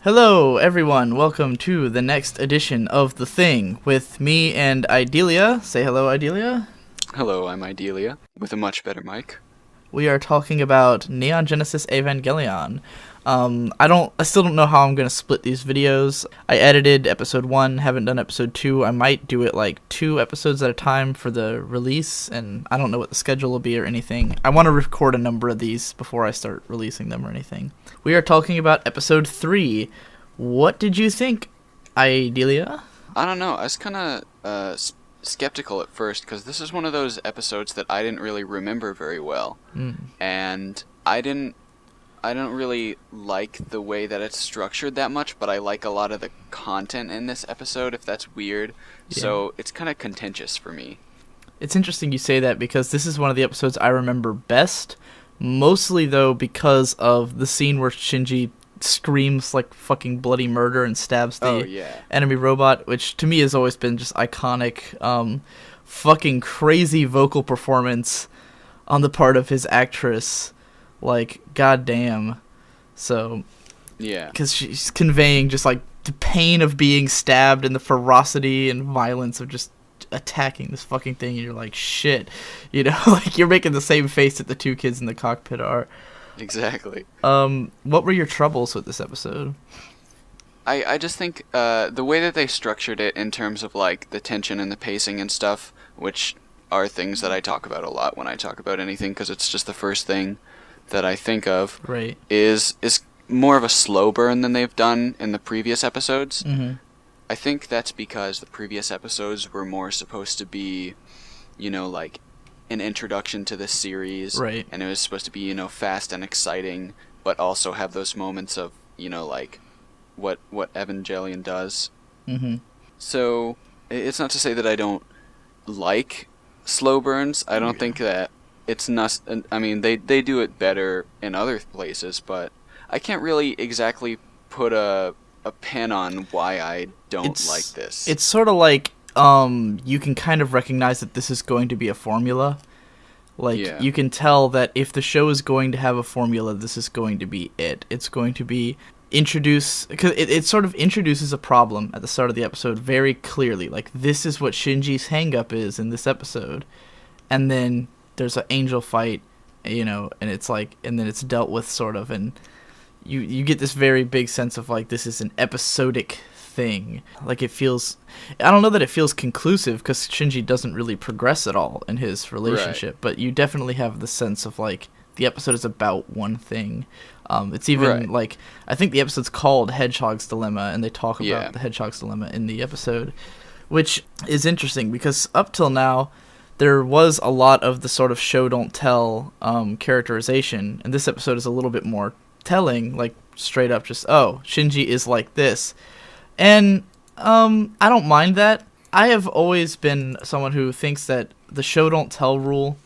Hello, everyone. Welcome to the next edition of The Thing with me and Idylia. Say hello, Idylia. Hello, I'm Idylia, with a much better mic. We are talking about Neon Genesis Evangelion. I still don't know how I'm gonna split these videos. I edited episode 1, haven't done episode 2. I might do it like 2 episodes at a time for the release, and I don't know what the schedule will be or anything. I want to record a number of these before I start releasing them or anything. We are talking about episode 3. What did you think, Idylia? I don't know, I was kind of skeptical at first, because this is one of those episodes that I didn't really remember very well. And I don't really like the way that it's structured that much, but I like a lot of the content in this episode, if that's weird. Yeah. So it's kind of contentious for me. It's interesting you say that, because this is one of the episodes I remember best, mostly though because of the scene where Shinji screams like fucking bloody murder and stabs the enemy robot, which to me has always been just iconic. Fucking crazy vocal performance on the part of his actress. Like, goddamn. So, yeah, because she's conveying just like the pain of being stabbed and the ferocity and violence of just attacking this fucking thing, and you're like, shit, like you're making the same face that the two kids in the cockpit are. Exactly. What were your troubles with this episode? I just think the way that they structured it in terms of like the tension and the pacing and stuff, which are things that I talk about a lot when I talk about anything, because it's just the first thing that I think of, right, is more of a slow burn than they've done in the previous episodes. I think that's because the previous episodes were more supposed to be, like an introduction to this series, right, and it was supposed to be, fast and exciting, but also have those moments of, like what Evangelion does. So it's not to say that I don't like slow burns. I don't think that it's not. I mean, they do it better in other places, but I can't really exactly put a pin on why I don't like this. It's sort of like you can kind of recognize that this is going to be a formula. Like, you can tell that if the show is going to have a formula, this is going to be it. It's going to be because it sort of introduces a problem at the start of the episode very clearly. Like, this is what Shinji's hang-up is in this episode. And then there's an angel fight, and it's like, and then it's dealt with sort of, and you get this very big sense of like, this is an episodic thing. Like, it feels, I don't know that it feels conclusive, because Shinji doesn't really progress at all in his relationship, but you definitely have the sense of like, the episode is about one thing. It's even like, I think the episode's called Hedgehog's Dilemma, and they talk about the Hedgehog's Dilemma in the episode, which is interesting because up till now there was a lot of the sort of show don't tell characterization, and this episode is a little bit more telling, like straight up just, oh, Shinji is like this. And I don't mind that. I have always been someone who thinks that the show don't tell rule,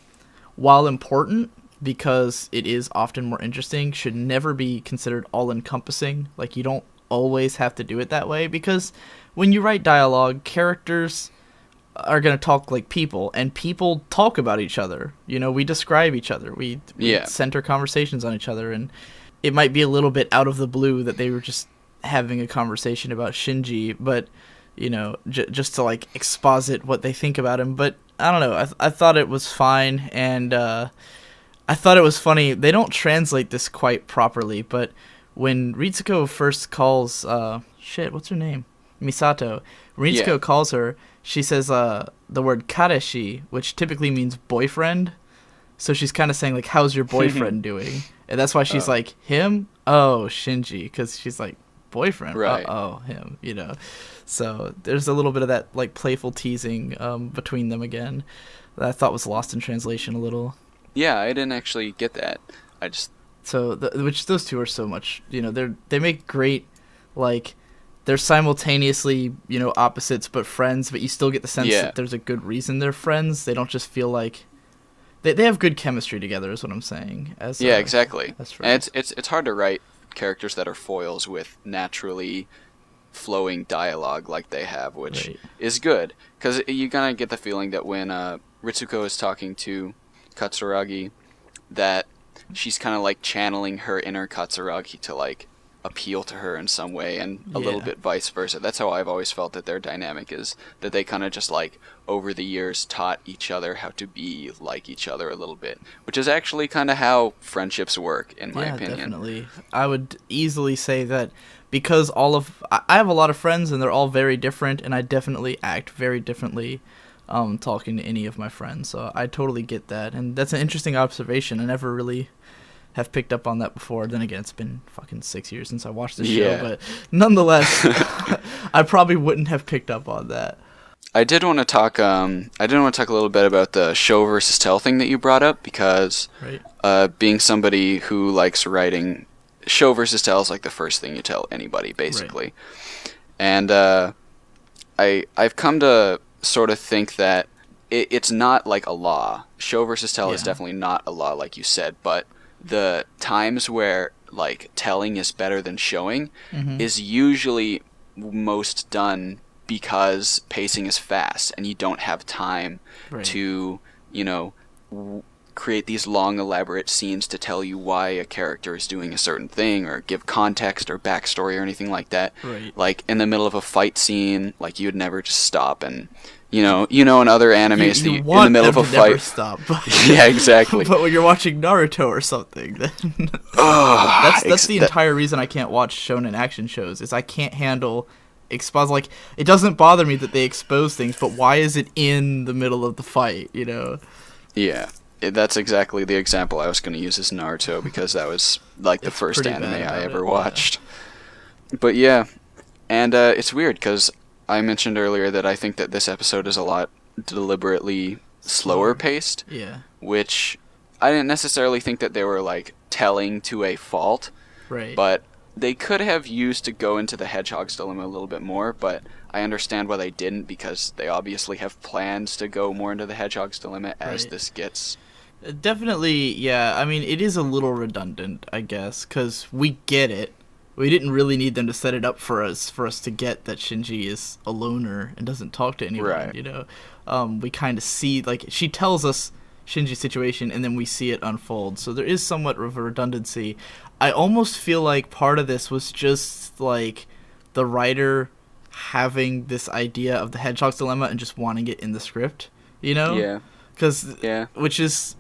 while important because it is often more interesting, should never be considered all-encompassing. Like, you don't always have to do it that way, because when you write dialogue, characters are going to talk like people, and people talk about each other. We describe each other. We center conversations on each other, and it might be a little bit out of the blue that they were just having a conversation about Shinji, but just to like exposit what they think about him. But I don't know, I thought it was fine, and I thought it was funny. They don't translate this quite properly, but when Ritsuko first calls what's her name, Misato, Ritsuko calls her, she says the word kareshi, which typically means boyfriend. So she's kind of saying like, how's your boyfriend doing? And that's why she's like, him? Oh, Shinji, because she's like, boyfriend, right? Oh, him, So there's a little bit of that like playful teasing between them again that I thought was lost in translation a little. Yeah, I didn't actually get that. I just which those two are so much, they make great, like, they're simultaneously opposites but friends, but you still get the sense that there's a good reason they're friends. They don't just feel like they have good chemistry together, is what I'm saying. Exactly. And it's hard to write characters that are foils with naturally flowing dialogue like they have, which is good, because you kind of get the feeling that when Ritsuko is talking to Katsuragi, that she's kind of like channeling her inner Katsuragi to like appeal to her in some way, and a little bit vice versa. That's how I've always felt that their dynamic is, that they kind of just like over the years taught each other how to be like each other a little bit, which is actually kind of how friendships work, in my opinion. Definitely. I would easily say that because I have a lot of friends and they're all very different, and I definitely act very differently talking to any of my friends, so I totally get that, and that's an interesting observation. I never really have picked up on that before. Then again, it's been fucking 6 years since I watched the show, but nonetheless, I probably wouldn't have picked up on that. I did want to talk a little bit about the show versus tell thing that you brought up, because being somebody who likes writing, show versus tell is like the first thing you tell anybody, basically. And I've come to sort of think that it's not like a law. Show versus tell is definitely not a law, like you said, but the times where like telling is better than showing is usually most done because pacing is fast and you don't have time to, create these long elaborate scenes to tell you why a character is doing a certain thing, or give context or backstory or anything like that. Like in the middle of a fight scene, like you'd never just stop and in other animes, you in the middle of a fight, never stop. Yeah, exactly. But when you're watching Naruto or something, then that's the entire reason I can't watch shonen action shows. Is I can't handle expose. Like, it doesn't bother me that they expose things, but why is it in the middle of the fight? Yeah, that's exactly the example I was going to use, as Naruto, because that was like the first anime I ever watched. But yeah, and it's weird because I mentioned earlier that I think that this episode is a lot deliberately slower paced. Yeah. Which I didn't necessarily think that they were like telling to a fault. Right. But they could have used to go into the Hedgehog's Dilemma a little bit more, but I understand why they didn't, because they obviously have plans to go more into the Hedgehog's Dilemma as this gets. Definitely, yeah. I mean, it is a little redundant, I guess, because we get it. We didn't really need them to set it up for us to get that Shinji is a loner and doesn't talk to anyone, we kind of see, like, she tells us Shinji's situation, and then we see it unfold. So there is somewhat of a redundancy. I almost feel like part of this was just, like, the writer having this idea of the Hedgehog's Dilemma and just wanting it in the script, Yeah. Which is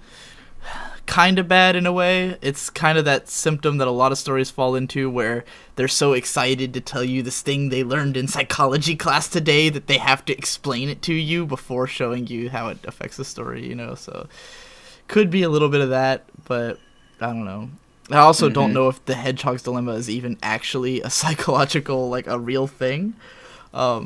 kind of bad in a way. It's kind of that symptom that a lot of stories fall into, where they're so excited to tell you this thing they learned in psychology class today that they have to explain it to you before showing you how it affects the story, so could be a little bit of that, but I don't know. I also don't know if the Hedgehog's Dilemma is even actually a psychological, like, a real thing. I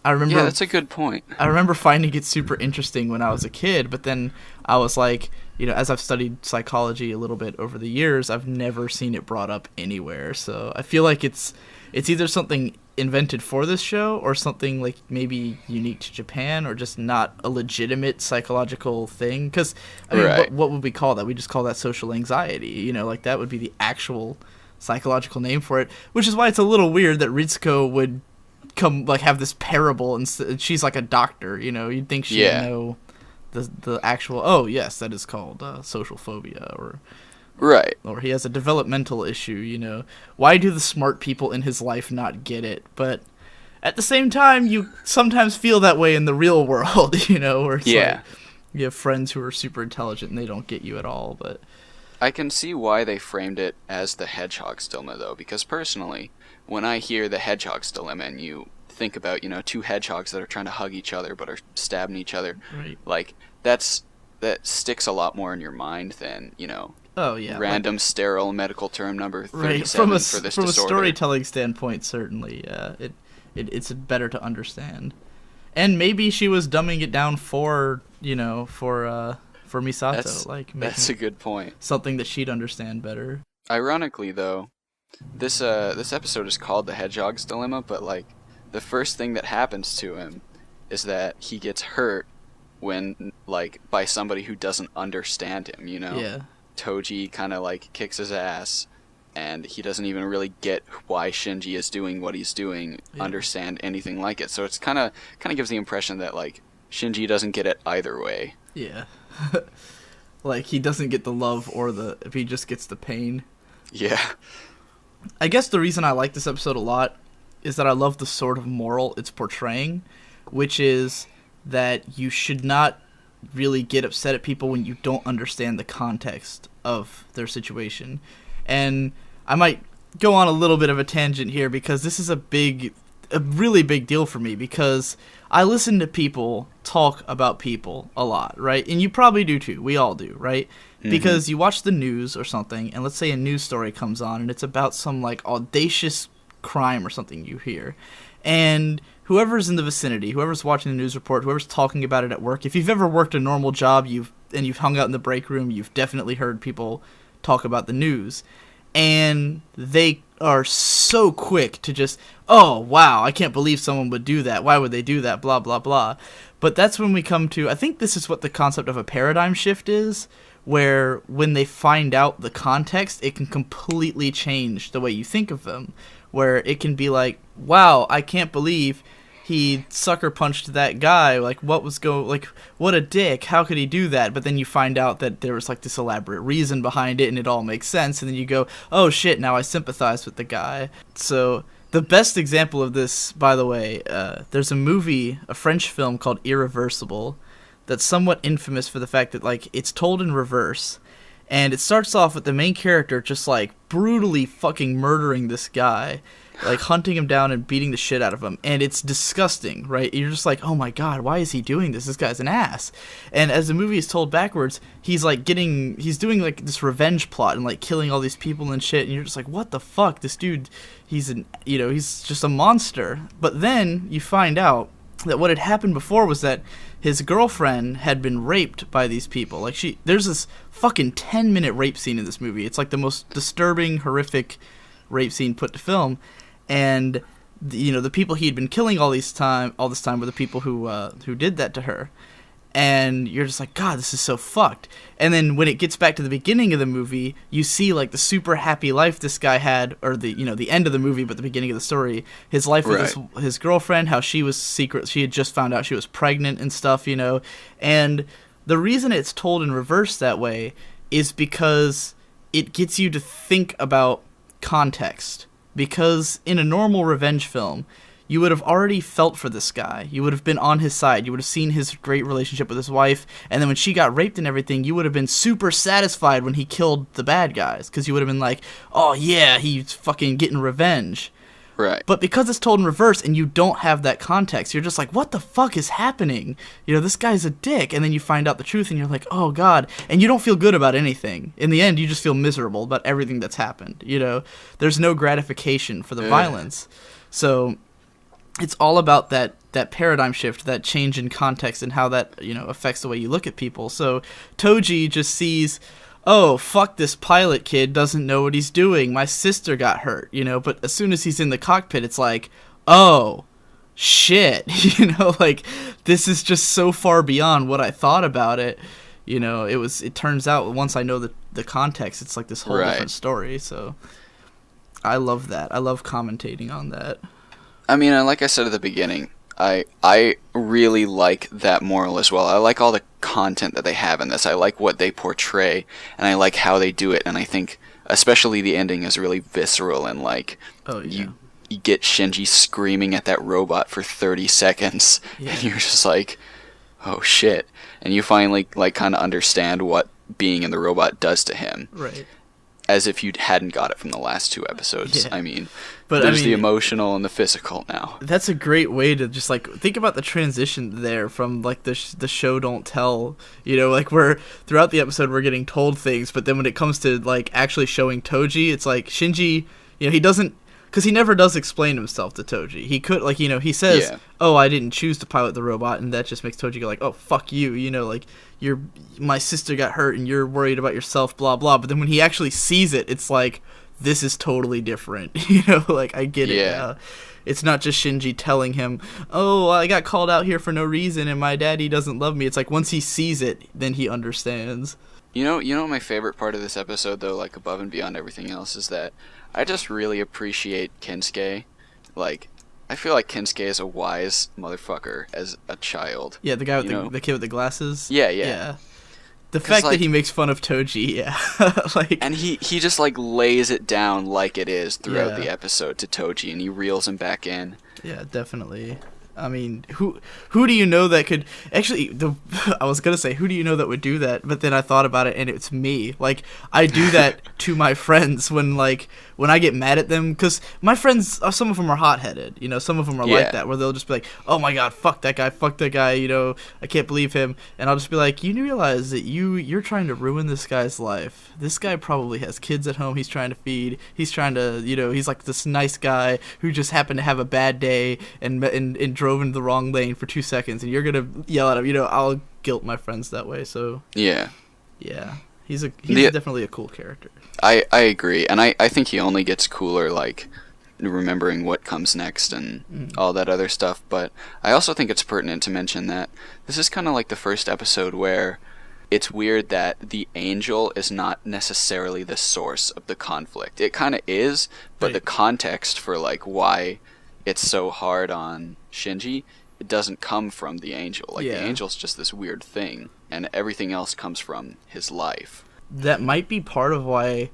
remember. Yeah, that's a good point. I remember finding it super interesting when I was a kid, but then I was like, as I've studied psychology a little bit over the years, I've never seen it brought up anywhere. So I feel like it's either something invented for this show, or something like maybe unique to Japan, or just not a legitimate psychological thing. Because I mean, what would we call that? We just call that social anxiety. Like that would be the actual psychological name for it. Which is why it's a little weird that Ritsuko would come, like, have this parable, and she's like a doctor. You'd think she'd know the actual. Oh yes, that is called social phobia, or he has a developmental issue. Why do the smart people in his life not get it? But at the same time, you sometimes feel that way in the real world, where it's like, you have friends who are super intelligent and they don't get you at all. But I can see why they framed it as the Hedgehog's Dilemma, though, because personally, when I hear the Hedgehog's Dilemma and you think about, two hedgehogs that are trying to hug each other but are stabbing each other, like, that sticks a lot more in your mind than, random sterile medical term number 37 for this disorder. From a storytelling standpoint, certainly, it's better to understand. And maybe she was dumbing it down for Misato. That's a good point. Something that she'd understand better. Ironically, though, this episode is called The Hedgehog's Dilemma, but, like, the first thing that happens to him is that he gets hurt when, like, by somebody who doesn't understand him, Yeah. Toji kind of, like, kicks his ass, and he doesn't even really get why Shinji is doing what he's doing, understand anything like it. So it's kind of gives the impression that, like, Shinji doesn't get it either way. Yeah. Like, he doesn't get the love or if he just gets the pain. Yeah. I guess the reason I like this episode a lot is that I love the sort of moral it's portraying, which is that you should not really get upset at people when you don't understand the context of their situation. And I might go on a little bit of a tangent here because this is a really big deal for me, because I listen to people talk about people a lot, right? And you probably do too. We all do, right? Because you watch the news or something, and let's say a news story comes on, and it's about some, like, audacious crime or something you hear. And whoever's in the vicinity, whoever's watching the news report, whoever's talking about it at work, if you've ever worked a normal job you've hung out in the break room, you've definitely heard people talk about the news. And they are so quick to just, oh, wow, I can't believe someone would do that. Why would they do that? Blah, blah, blah. But that's when we come to, I think this is what the concept of a paradigm shift is, where when they find out the context, it can completely change the way you think of them. Where it can be like, wow, I can't believe he sucker punched that guy. Like, what a dick. How could he do that? But then you find out that there was, like, this elaborate reason behind it, and it all makes sense. And then you go, oh shit, now I sympathize with the guy. So the best example of this, by the way, there's a French film called Irreversible, that's somewhat infamous for the fact that, like, it's told in reverse. And it starts off with the main character just, like, brutally fucking murdering this guy. Like, hunting him down and beating the shit out of him. And it's disgusting, right? You're just like, oh my god, why is he doing this? This guy's an ass. And as the movie is told backwards, he's doing, like, this revenge plot and, like, killing all these people and shit. And you're just like, what the fuck? This dude, he's just a monster. But then you find out that what had happened before was that his girlfriend had been raped by these people. Like, there's this fucking 10-minute rape scene in this movie. It's like the most disturbing, horrific rape scene put to film. And the people he had been killing all this time were the people who did that to her. And you're just like, God, this is so fucked. And then when it gets back to the beginning of the movie, you see, like, the super happy life this guy had, or the end of the movie, but the beginning of the story, his life with his girlfriend, how she had just found out she was pregnant and stuff, And the reason it's told in reverse that way is because it gets you to think about context. Because in a normal revenge film, you would have already felt for this guy. You would have been on his side. You would have seen his great relationship with his wife. And then when she got raped and everything, you would have been super satisfied when he killed the bad guys. Because you would have been like, oh yeah, he's fucking getting revenge. Right. But because it's told in reverse and you don't have that context, you're just like, what the fuck is happening? This guy's a dick. And then you find out the truth and you're like, oh God. And you don't feel good about anything. In the end, you just feel miserable about everything that's happened. There's no gratification for the violence. So it's all about that paradigm shift, that change in context, and how that, affects the way you look at people. So Toji just sees, oh, fuck, this pilot kid doesn't know what he's doing. My sister got hurt, But as soon as he's in the cockpit, it's like, oh, shit. Like, this is just so far beyond what I thought about it. It turns out once I know the context, it's like this whole different story. So I love that. I love commentating on that. I mean, like I said at the beginning, I really like that moral as well. I like all the content that they have in this. I like what they portray, and I like how they do it. And I think especially the ending is really visceral, and like, you get Shinji screaming at that robot for 30 seconds, and you're just like, oh shit. And you finally like kind of understand what being in the robot does to him. Right. As if you hadn't got it from the last two episodes. Yeah. I mean, there's the emotional and the physical now. That's a great way to just, like, think about the transition there from, like, the show don't tell. Like, we're, throughout the episode, we're getting told things, but then when it comes to, like, actually showing Toji, it's like, Shinji, he doesn't, because he never does explain himself to Toji. He could, like, he says, oh, I didn't choose to pilot the robot, and that just makes Toji go, like, oh, fuck you, like, my sister got hurt, and you're worried about yourself, blah, blah. But then when he actually sees it, it's like, this is totally different. Like, I get it now. It's not just Shinji telling him, oh, I got called out here for no reason, and my daddy doesn't love me. It's like, once he sees it, then he understands. You know my favorite part of this episode, though, like, above and beyond everything else, is that I just really appreciate Kensuke. Like, I feel like Kensuke is a wise motherfucker as a child. Yeah, the guy with the kid with the glasses. Yeah. The fact that he makes fun of Toji, yeah. And he just, like, lays it down like it is throughout the episode to Toji, and he reels him back in. Yeah, definitely. I mean, who do you know that could... Actually, I was going to say, who do you know that would do that? But then I thought about it, and it's me. Like, I do that to my friends when I get mad at them. Because my friends, some of them are hot-headed. You know, some of them are like that, where they'll just be like, oh my god, fuck that guy, you know, I can't believe him. And I'll just be like, you realize that you're trying to ruin this guy's life. This guy probably has kids at home he's trying to feed. He's trying to, you know, he's like this nice guy who just happened to have a bad day and drove into the wrong lane for 2 seconds, and you're gonna yell at him. You know, I'll guilt my friends that way. So yeah, he's definitely a cool character. I agree, and I think he only gets cooler, like, remembering what comes next and all that other stuff. But I also think it's pertinent to mention that this is kind of like the first episode where it's weird that the angel is not necessarily the source of the conflict. It kind of is, but the context for, like, why it's so hard on Shinji, it doesn't come from the angel. Like, the angel's just this weird thing, and everything else comes from his life. That might be part of why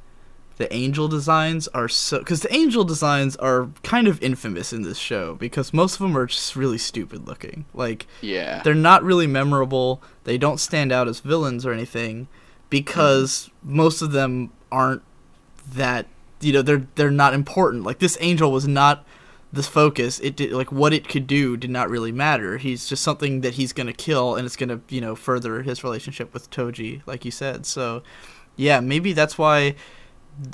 the angel designs are so... Because the angel designs are kind of infamous in this show, because most of them are just really stupid looking. Like, they're not really memorable, they don't stand out as villains or anything, because most of them aren't that... You know, they're not important. Like, this angel was not... this focus, it did, like, what it could do did not really matter. He's just something that he's gonna kill, and it's gonna, you know, further his relationship with Toji, like you said. So yeah, maybe that's why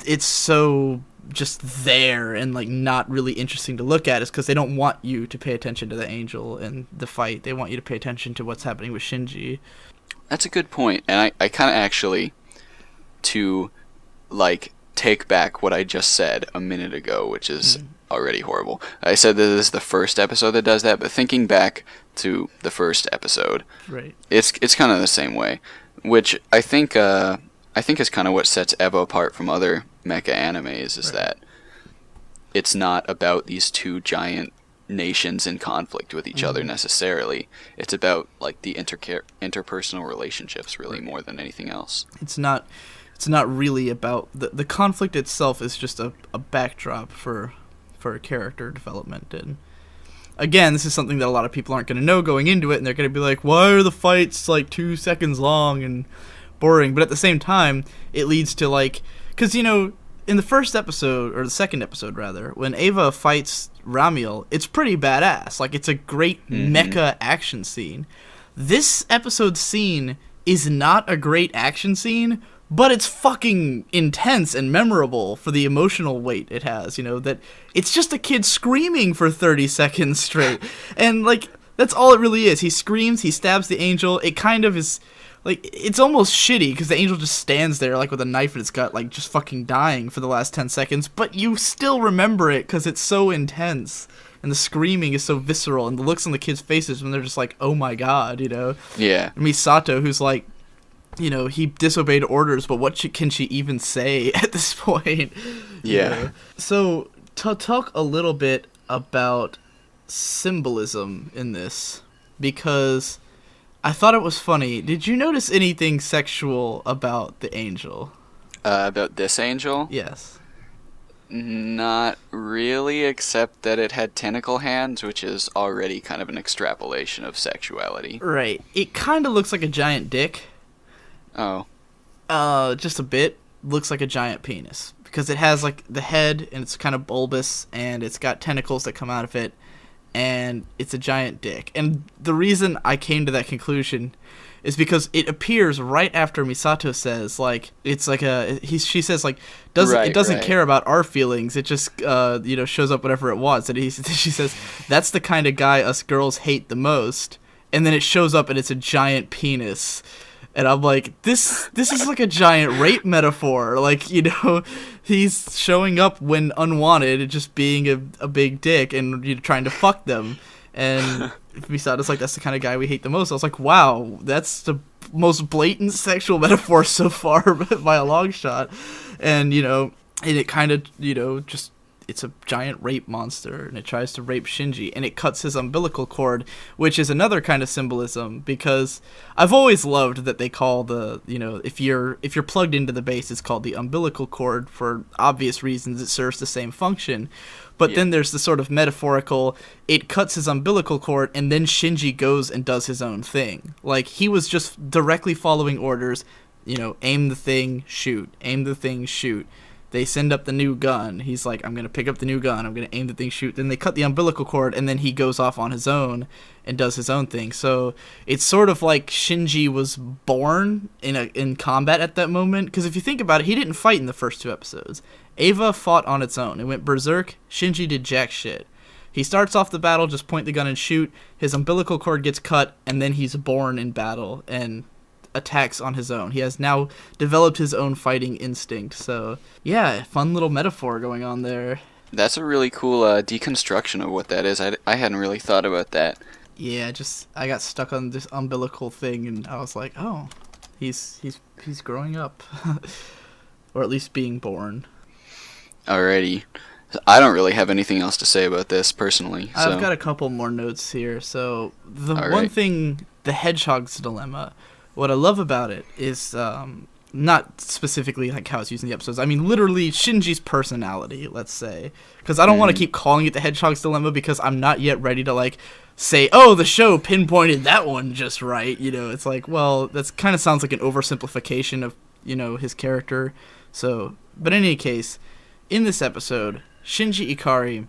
it's so just there and, like, not really interesting to look at, is because they don't want you to pay attention to the angel and the fight. They want you to pay attention to what's happening with Shinji. That's a good point, and I kind of actually, to, like, take back what I just said a minute ago, which is already horrible. I said that this is the first episode that does that, but thinking back to the first episode, it's kind of the same way, which I think is kind of what sets Eva apart from other mecha animes, is that it's not about these two giant nations in conflict with each other necessarily. It's about, like, the interpersonal relationships really more than anything else. It's not really about... The conflict itself is just a backdrop for character development. And again, this is something that a lot of people aren't going to know going into it, and they're going to be like, why are the fights, like, 2 seconds long and boring? But at the same time, it leads to, like... Because, you know, in the first episode, or the second episode, rather, when Eva fights Ramiel, it's pretty badass. Like, it's a great mecha action scene. This episode's scene is not a great action scene, but it's fucking intense and memorable for the emotional weight it has, you know, that it's just a kid screaming for 30 seconds straight. And, like, that's all it really is. He screams, he stabs the angel. It kind of is, like, it's almost shitty, because the angel just stands there, like, with a knife in its gut, like, just fucking dying for the last 10 seconds. But you still remember it, because it's so intense. And the screaming is so visceral, and the looks on the kids' faces when they're just like, oh my god, you know? Yeah. Misato, who's like, you know, he disobeyed orders, but what can she even say at this point? Yeah. You know? So, to talk a little bit about symbolism in this, because I thought it was funny. Did you notice anything sexual about the angel? About this angel? Yes. Not really, except that it had tentacle hands, which is already kind of an extrapolation of sexuality. Right. It kind of looks like a giant dick. Oh. Just a bit. Looks like a giant penis. Because it has, like, the head, and it's kind of bulbous, and it's got tentacles that come out of it, and it's a giant dick. And the reason I came to that conclusion is because it appears right after Misato says, like, it's like she says, like, it doesn't care about our feelings, it just, you know, shows up whatever it wants. And she says, that's the kind of guy us girls hate the most. And then it shows up, and it's a giant penis. And I'm like, this is like a giant rape metaphor. Like, you know, he's showing up when unwanted, just being a big dick and, you know, trying to fuck them. And Misato's like, that's the kind of guy we hate the most. I was like, wow, that's the most blatant sexual metaphor so far by a long shot. And, you know, and it kind of, you know, just it's a giant rape monster, and it tries to rape Shinji, and it cuts his umbilical cord, which is another kind of symbolism, because I've always loved that they call the, if you're plugged into the base, it's called the umbilical cord for obvious reasons. It serves the same function. But then there's the sort of metaphorical, it cuts his umbilical cord, and then Shinji goes and does his own thing. Like, he was just directly following orders, aim the thing, shoot, aim the thing, shoot. They send up the new gun. He's like, I'm going to pick up the new gun. I'm going to aim the thing, shoot. Then they cut the umbilical cord, and then he goes off on his own and does his own thing. So it's sort of like Shinji was born in combat at that moment. Because if you think about it, he didn't fight in the first 2 episodes. Eva fought on its own. It went berserk. Shinji did jack shit. He starts off the battle, just point the gun and shoot. His umbilical cord gets cut, and then he's born in battle and attacks on his own. He has now developed his own fighting instinct. So yeah, fun little metaphor going on there. That's a really cool deconstruction of what that is. I hadn't really thought about that. Yeah, I got stuck on this umbilical thing, and I was like, oh, he's growing up, or at least being born. Alrighty. I don't really have anything else to say about this personally. So. I've got a couple more notes here. So the one thing, the hedgehog's dilemma. What I love about it is not specifically like how it's used in the episodes. I mean, literally Shinji's personality, let's say. Because I don't want to keep calling it the hedgehog's dilemma, because I'm not yet ready to like say, oh, the show pinpointed that one just right. It's like, well, that's kind of sounds like an oversimplification of, his character. So, but in any case, in this episode, Shinji Ikari,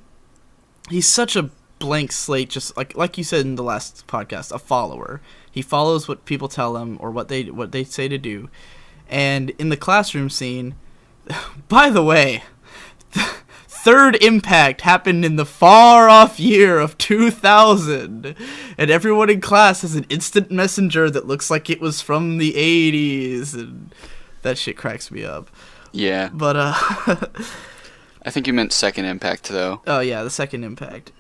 he's such a blank slate, just like you said in the last podcast, a follower. He follows what people tell him or what they say to do. And in the classroom scene, by the way, third impact happened in the far off year of 2000, and everyone in class has an instant messenger that looks like it was from the 80s, and that shit cracks me up. Yeah. But I think you meant second impact though. Oh yeah, the second impact.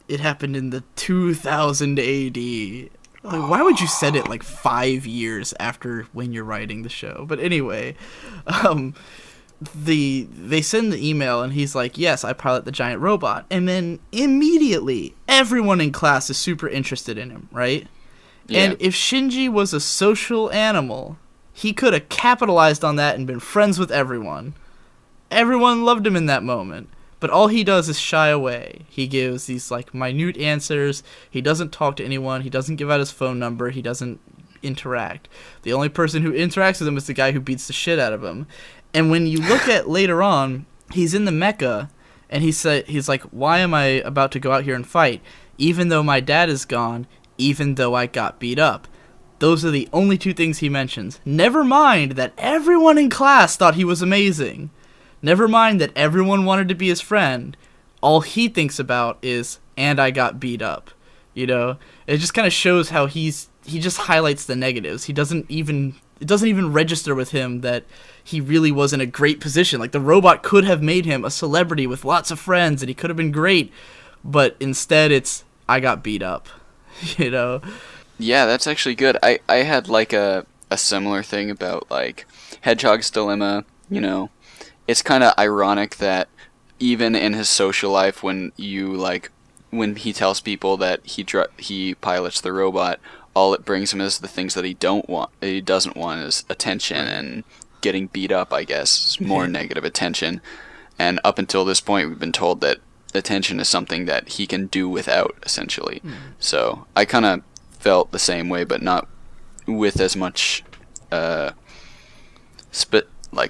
It happened in the 2000 AD. Like, why would you set it like 5 years after when you're writing the show? But anyway, they send the email, and he's like, yes, I pilot the giant robot. And then immediately, everyone in class is super interested in him, right? Yeah. And if Shinji was a social animal, he could have capitalized on that and been friends with everyone. Everyone loved him in that moment. But all he does is shy away. He gives these like minute answers. He doesn't talk to anyone. He doesn't give out his phone number. He doesn't interact. The only person who interacts with him is the guy who beats the shit out of him. And when you look at later on, he's in the mecha, and he's like, why am I about to go out here and fight? Even though my dad is gone, even though I got beat up. Those are the only 2 things he mentions. Never mind that everyone in class thought he was amazing. Never mind that everyone wanted to be his friend. All he thinks about is, and I got beat up. It just kind of shows how he just highlights the negatives. It doesn't even register with him that he really was in a great position. Like, the robot could have made him a celebrity with lots of friends, and he could have been great. But instead it's, I got beat up. Yeah, that's actually good. I had like a similar thing about like Hedgehog's dilemma, It's kind of ironic that even in his social life, when he tells people that he pilots the robot, all it brings him is the things that he doesn't want is attention, and getting beat up, I guess, is more negative attention. And up until this point, we've been told that attention is something that he can do without, essentially. So I kind of felt the same way, but not with as much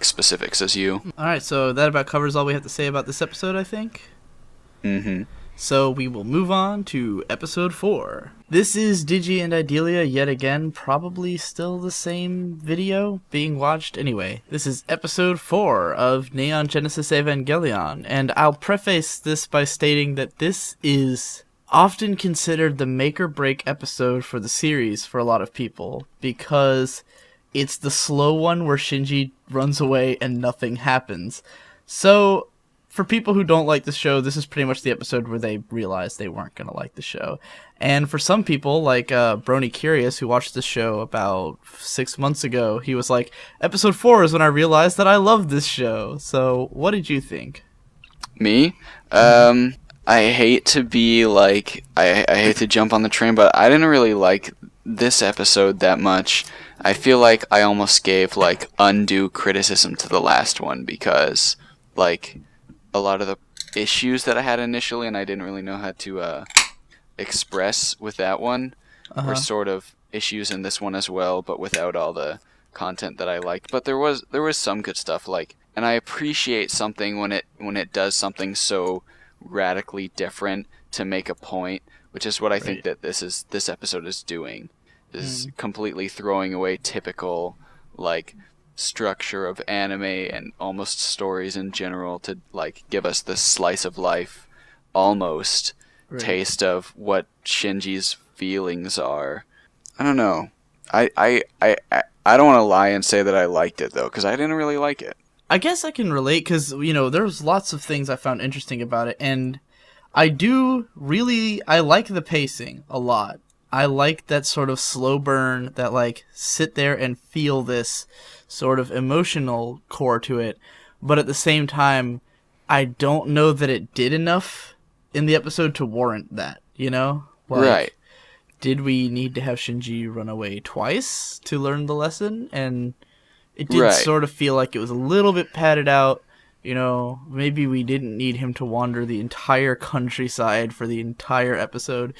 specifics as you. Alright, so that about covers all we have to say about this episode, I think. So we will move on to episode 4. This is Digi and Idylia yet again, probably still the same video being watched. Anyway, this is episode 4 of Neon Genesis Evangelion, and I'll preface this by stating that this is often considered the make-or-break episode for the series for a lot of people, because it's the slow one where Shinji runs away and nothing happens. So, for people who don't like the show, this is pretty much the episode where they realized they weren't going to like the show. And for some people, like Brony Curious, who watched the show about 6 months ago, he was like, episode 4 is when I realized that I loved this show. So, what did you think? Me? I hate to be like, I hate to jump on the train, but I didn't really like this episode that much. I feel like I almost gave, like, undue criticism to the last one because, like, a lot of the issues that I had initially and I didn't really know how to express with that one were sort of issues in this one as well, but without all the content that I liked. But there was some good stuff, like, and I appreciate something when it does something so radically different to make a point, which is what I think that this episode is doing, is completely throwing away typical, like, structure of anime and almost stories in general to, like, give us this slice of life almost taste of what Shinji's feelings are. I don't know. I don't want to lie and say that I liked it though, because I didn't really like it. I guess I can relate because, there's lots of things I found interesting about it, and I like the pacing a lot. I like that sort of slow burn, that, like, sit there and feel this sort of emotional core to it, but at the same time, I don't know that it did enough in the episode to warrant that, Like, right. Did we need to have Shinji run away twice to learn the lesson? And it did sort of feel like it was a little bit padded out. Maybe we didn't need him to wander the entire countryside for the entire episode.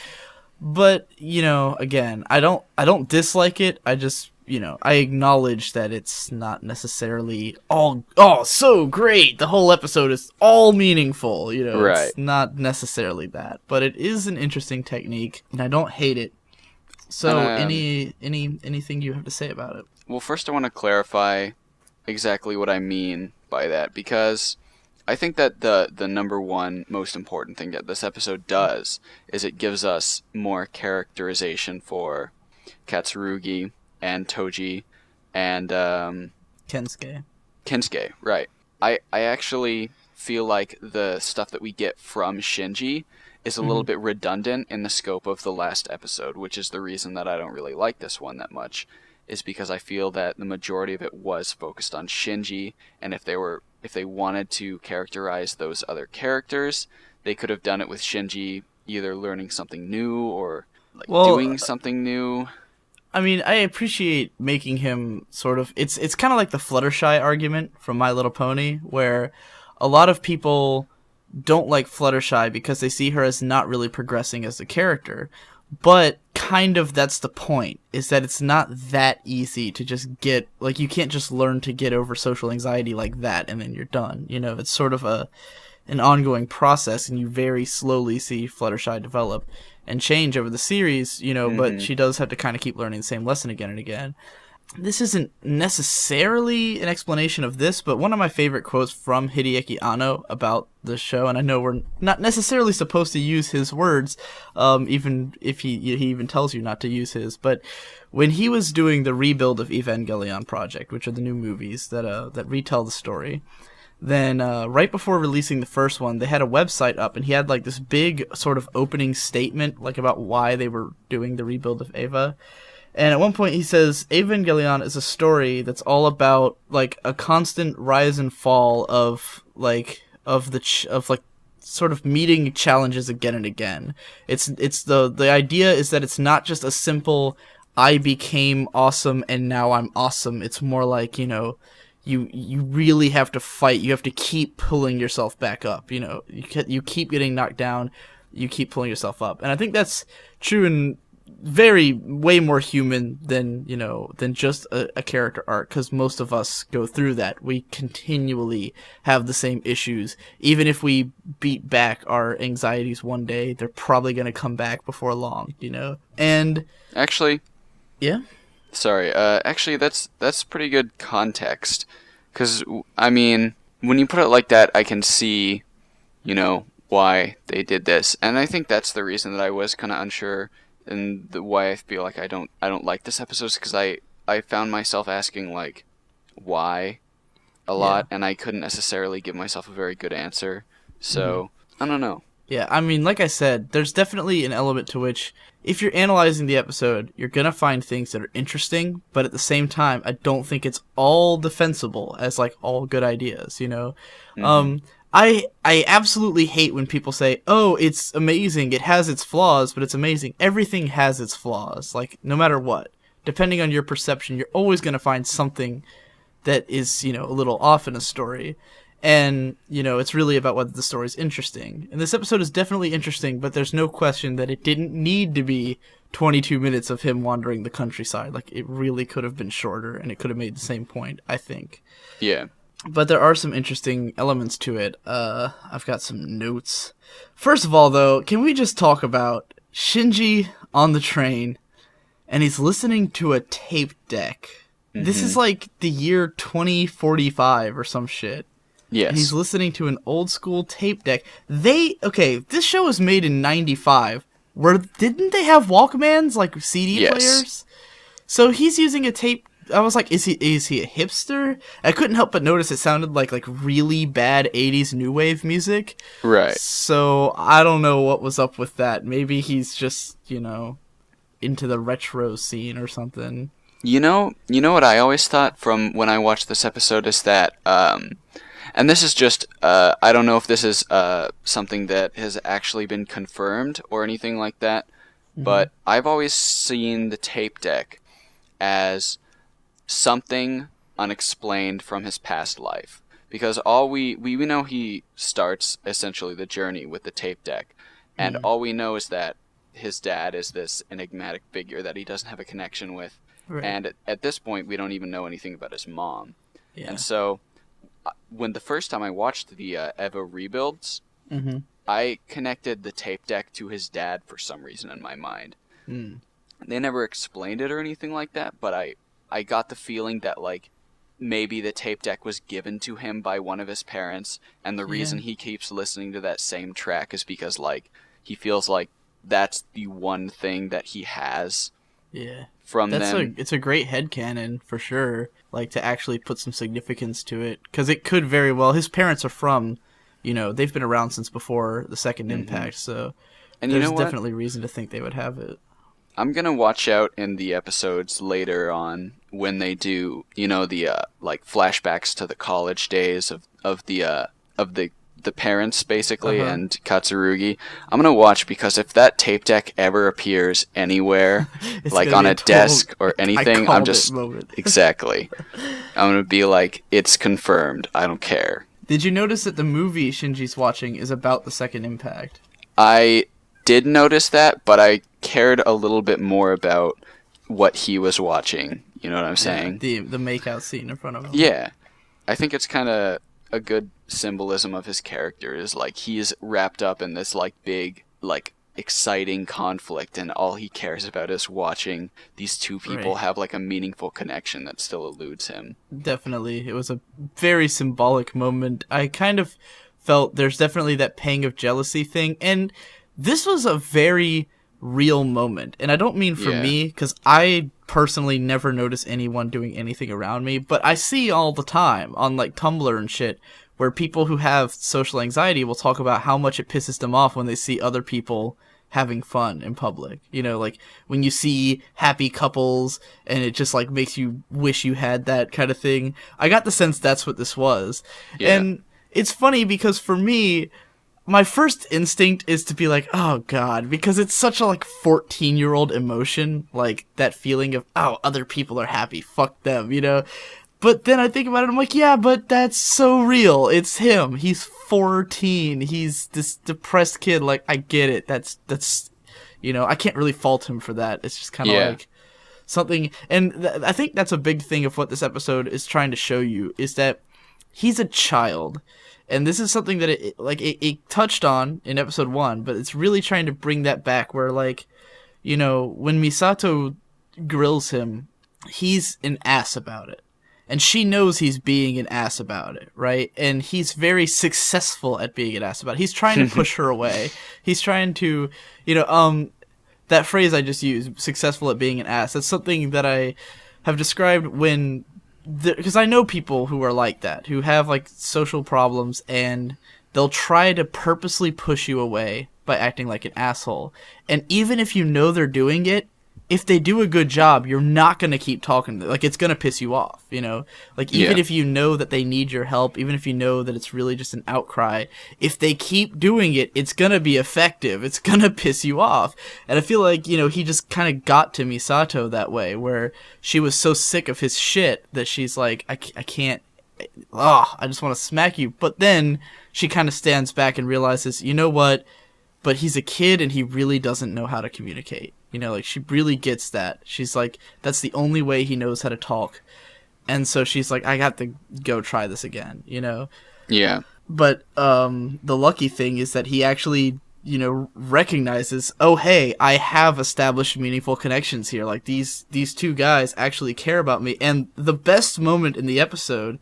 But, again, I don't dislike it. I just, I acknowledge that it's not necessarily so great. The whole episode is all meaningful, Right. It's not necessarily that. But it is an interesting technique, and I don't hate it. So, anything you have to say about it? Well, first I want to clarify exactly what I mean by that, because I think that the number one most important thing that this episode does is it gives us more characterization for Katsurugi and Toji and Kensuke, right. I actually feel like the stuff that we get from Shinji is a little bit redundant in the scope of the last episode, which is the reason that I don't really like this one that much, is because I feel that the majority of it was focused on Shinji, and if they wanted to characterize those other characters, they could have done it with Shinji either learning something new or, like, doing something new. I mean, I appreciate making him sort of... It's kind of like the Fluttershy argument from My Little Pony, where a lot of people don't like Fluttershy because they see her as not really progressing as a character. But kind of that's the point, is that it's not that easy to just get... Like, you can't just learn to get over social anxiety like that and then you're done. It's sort of an ongoing process, and you very slowly see Fluttershy develop and change over the series, but she does have to kind of keep learning the same lesson again and again. This isn't necessarily an explanation of this, but one of my favorite quotes from Hideaki Anno about the show, and I know we're not necessarily supposed to use his words, even if he even tells you not to use his, but when he was doing the rebuild of Evangelion project, which are the new movies that retell the story, then right before releasing the first one, they had a website up, and he had, like, this big sort of opening statement, like, about why they were doing the rebuild of Eva. And at one point he says, Evangelion is a story that's all about, like, a constant rise and fall of sort of meeting challenges again and again. It's the idea is that it's not just a simple, I became awesome and now I'm awesome. It's more like, you really have to fight. You have to keep pulling yourself back up. You keep getting knocked down. You keep pulling yourself up. And I think that's true and way more human than just a character arc, because most of us go through that. We continually have the same issues. Even if we beat back our anxieties one day, they're probably going to come back before long, And actually, yeah. Sorry. Actually, that's pretty good context, because I mean, when you put it like that, I can see, why they did this, and I think that's the reason that I was kind of unsure, and why I feel like I don't like this episode, is because I found myself asking, like, why a lot, and I couldn't necessarily give myself a very good answer. So I don't know. Yeah, I mean, like I said, there's definitely an element to which, if you're analyzing the episode, you're going to find things that are interesting, but at the same time, I don't think it's all defensible as, like, all good ideas, I absolutely hate when people say, "Oh, it's amazing. It has its flaws, but it's amazing." Everything has its flaws. Like, no matter what, depending on your perception, you're always going to find something that is, a little off in a story. And, it's really about whether the story's interesting. And this episode is definitely interesting, but there's no question that it didn't need to be 22 minutes of him wandering the countryside. Like, it really could have been shorter, and it could have made the same point, I think. Yeah. But there are some interesting elements to it. I've got some notes. First of all, though, can we just talk about Shinji on the train, and he's listening to a tape deck. Mm-hmm. This is like the year 2045 or some shit. Yes. And he's listening to an old school tape deck. This show was made in 95. Didn't they have Walkmans, like CD players? So he's using a tape. I was like, is he a hipster? I couldn't help but notice it sounded like really bad 80s new wave music. Right. So I don't know what was up with that. Maybe he's just, into the retro scene or something. You know what I always thought from when I watched this episode is that, and this is just, I don't know if this is something that has actually been confirmed or anything like that, but I've always seen the tape deck as something unexplained from his past life, because all we know he starts essentially the journey with the tape deck, and all we know is that his dad is this enigmatic figure that he doesn't have a connection with, and at this point we don't even know anything about his mom. And so when the first time I watched the Eva rebuilds, I connected the tape deck to his dad for some reason in my mind. They never explained it or anything like that, but I got the feeling that, like, maybe the tape deck was given to him by one of his parents, and the reason he keeps listening to that same track is because, like, he feels like that's the one thing that he has from them. It's a great headcanon, for sure, like, to actually put some significance to it, because it could very well... His parents are from, they've been around since before the second impact, so and there's definitely reason to think they would have it. I'm going to watch out in the episodes later on when they do, the like flashbacks to the college days of the parents basically and Katsurugi. I'm going to watch, because if that tape deck ever appears anywhere, like on a desk or anything, I'm just exactly. I'm going to be like, it's confirmed. I don't care. Did you notice that the movie Shinji's watching is about the second impact? I did notice that, but I cared a little bit more about what he was watching. You know what I'm saying? The makeout scene in front of him. Yeah. I think it's kind of a good symbolism of his character, is like he's wrapped up in this like big, like exciting conflict, and all he cares about is watching these two people have like a meaningful connection that still eludes him. Definitely. It was a very symbolic moment. I kind of felt there's definitely that pang of jealousy thing, and this was a very real moment. And I don't mean for me, because I personally never notice anyone doing anything around me, but I see all the time on like Tumblr and shit where people who have social anxiety will talk about how much it pisses them off when they see other people having fun in public. Like when you see happy couples and it just like makes you wish you had that kind of thing. I got the sense that's what this was. And it's funny because for me, my first instinct is to be like, oh god, because it's such a like 14-year-old emotion, like that feeling of, oh, other people are happy, fuck them, But then I think about it, I'm like, yeah, but that's so real. It's him. He's 14. He's this depressed kid. Like, I get it. That's I can't really fault him for that. It's just kind of like something, and I think that's a big thing of what this episode is trying to show you, is that he's a child. And this is something that it touched on in episode 1, but it's really trying to bring that back where, like, when Misato grills him, he's an ass about it. And she knows he's being an ass about it, right? And he's very successful at being an ass about it. He's trying to push her away. He's trying to, that phrase I just used, successful at being an ass, that's something that I have described when... because I know people who are like that, who have like social problems, and they'll try to purposely push you away by acting like an asshole. And even if you know they're doing it, if they do a good job, you're not going to keep talking to them. Like, it's going to piss you off, you know? Like, even if you know that they need your help, even if you know that it's really just an outcry, if they keep doing it, it's going to be effective. It's going to piss you off. And I feel like, you know, he just kind of got to Misato that way, where she was so sick of his shit that she's like, I can't, I just want to smack you. But then she kind of stands back and realizes, you know what? But he's a kid and he really doesn't know how to communicate. You know, like, she really gets that. She's like, that's the only way he knows how to talk. And so she's like, I got to go try this again, you know? Yeah. But the lucky thing is that he actually, you know, recognizes, oh, hey, I have established meaningful connections here. Like, these two guys actually care about me. And the best moment in the episode,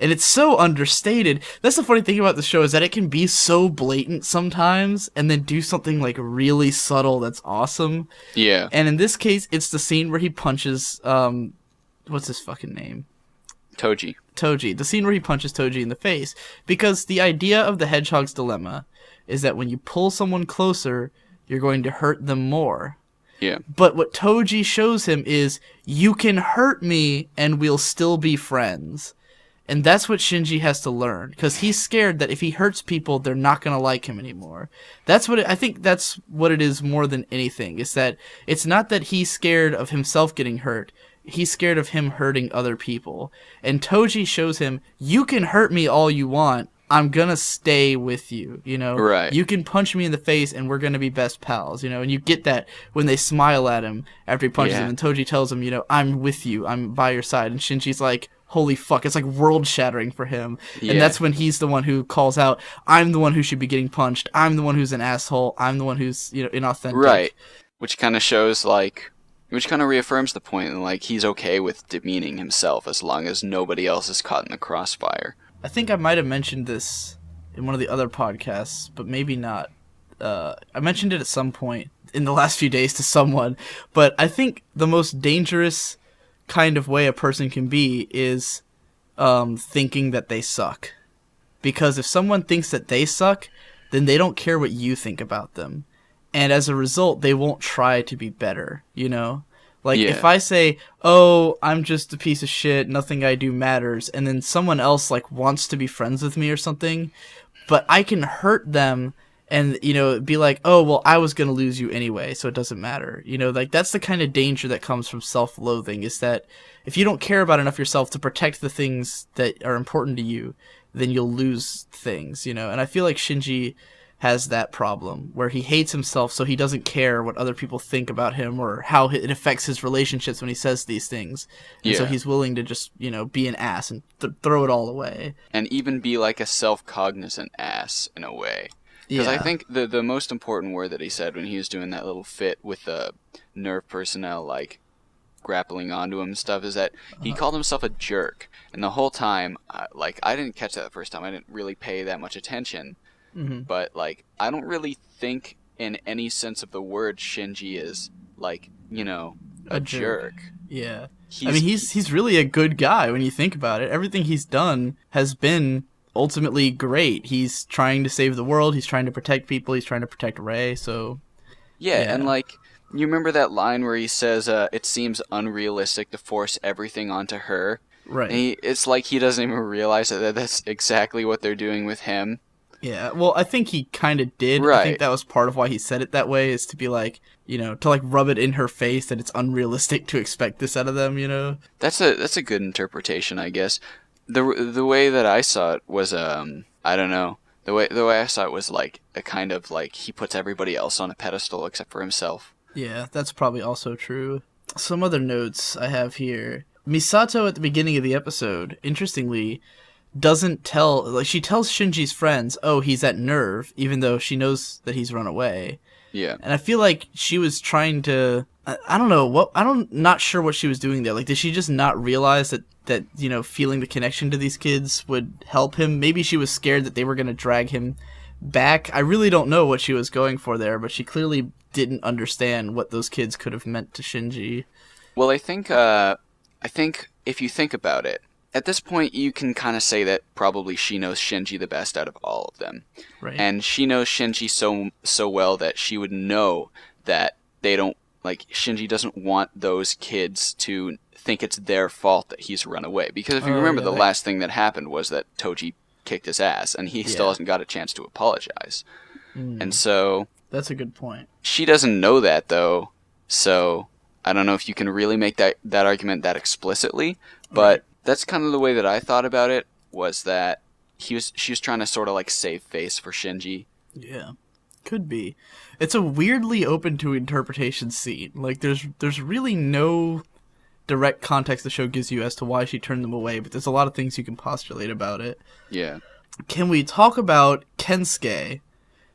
and it's so understated. That's the funny thing about the show, is that it can be so blatant sometimes and then do something like really subtle that's awesome. Yeah. And in this case, it's the scene where he punches, what's his fucking name? Toji. The scene where he punches Toji in the face. Because the idea of the hedgehog's dilemma is that when you pull someone closer, you're going to hurt them more. Yeah. But what Toji shows him is, you can hurt me and we'll still be friends. And that's what Shinji has to learn, because he's scared that if he hurts people, they're not going to like him anymore. I think that's what it is more than anything, is that it's not that he's scared of himself getting hurt. He's scared of him hurting other people. And Toji shows him, you can hurt me all you want. I'm going to stay with you, you know? Right. You can punch me in the face and we're going to be best pals, you know? And you get that when they smile at him after he punches him. And Toji tells him, you know, I'm with you. I'm by your side. And Shinji's like, holy fuck, it's like world-shattering for him. Yeah. And that's when he's the one who calls out, I'm the one who should be getting punched. I'm the one who's an asshole. I'm the one who's, you know, inauthentic. Right. Which kind of shows, like, which kind of reaffirms the point, like, he's okay with demeaning himself as long as nobody else is caught in the crossfire. I think I might have mentioned this in one of the other podcasts, but maybe not. I mentioned it at some point in the last few days to someone, but I think the most dangerous kind of way a person can be is thinking that they suck. Because if someone thinks that they suck, then they don't care what you think about them. And as a result, they won't try to be better, you know? Like, if I say, oh, I'm just a piece of shit, nothing I do matters, and then someone else, like, wants to be friends with me or something, but I can hurt them and, you know, be like, oh, well, I was going to lose you anyway, so it doesn't matter. You know, like, that's the kind of danger that comes from self-loathing, is that if you don't care about enough yourself to protect the things that are important to you, then you'll lose things, you know? And I feel like Shinji has that problem, where he hates himself, so he doesn't care what other people think about him or how it affects his relationships when he says these things. And so he's willing to just, you know, be an ass and throw it all away. And even be like a self-cognizant ass, in a way. Because I think the most important word that he said when he was doing that little fit with the nerve personnel, like, grappling onto him and stuff, is that he called himself a jerk. And the whole time, like, I didn't catch that the first time. I didn't really pay that much attention. Mm-hmm. But, like, I don't really think in any sense of the word Shinji is, like, you know, a jerk. Yeah. He's really a good guy when you think about it. Everything he's done has been ultimately great. He's trying to save the world. He's trying to protect people. He's trying to protect Rei. So, yeah, and, like, you remember that line where he says, it seems unrealistic to force everything onto her? Right. And it's like he doesn't even realize that that's exactly what they're doing with him. Yeah, well, I think he kind of did. Right. I think that was part of why he said it that way, is to be like, you know, to like rub it in her face that it's unrealistic to expect this out of them, you know? That's a good interpretation, I guess. The way that I saw it was, I don't know. The way I saw it was like a kind of like he puts everybody else on a pedestal except for himself. Yeah, that's probably also true. Some other notes I have here. Misato at the beginning of the episode, interestingly, doesn't tell, like, she tells Shinji's friends, oh, he's at Nerve, even though she knows that he's run away. Yeah. And I feel like she was trying to, I don't know, not sure what she was doing there. Like, did she just not realize that, you know, feeling the connection to these kids would help him? Maybe she was scared that they were going to drag him back. I really don't know what she was going for there, but she clearly didn't understand what those kids could have meant to Shinji. Well, I think if you think about it, at this point, you can kind of say that probably she knows Shinji the best out of all of them. Right. And she knows Shinji so well that she would know that they don't like Shinji doesn't want those kids to think it's their fault that he's run away. Because if you remember, the last thing that happened was that Toji kicked his ass, and he still hasn't got a chance to apologize. And so... That's a good point. She doesn't know that, though, so I don't know if you can really make that argument that explicitly, but that's kind of the way that I thought about it, was that she was trying to sort of, like, save face for Shinji. Yeah. Could be. It's a weirdly open to interpretation scene. Like, there's really no direct context the show gives you as to why she turned them away, but there's a lot of things you can postulate about it. Yeah. Can we talk about Kensuke?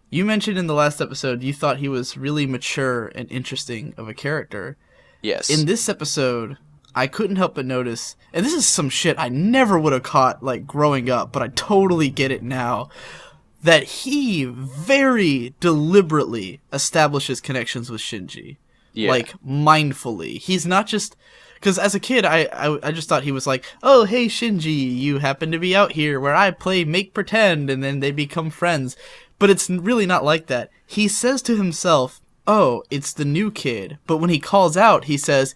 You mentioned in the last episode you thought he was really mature and interesting of a character. Yes. In this episode, I couldn't help but notice, and this is some shit I never would have caught, like, growing up, but I totally get it now, that he very deliberately establishes connections with Shinji. Yeah. Like, mindfully. He's not just... Because as a kid, I just thought he was like, oh, hey, Shinji, you happen to be out here where I play make pretend, and then they become friends. But it's really not like that. He says to himself, oh, it's the new kid. But when he calls out, he says,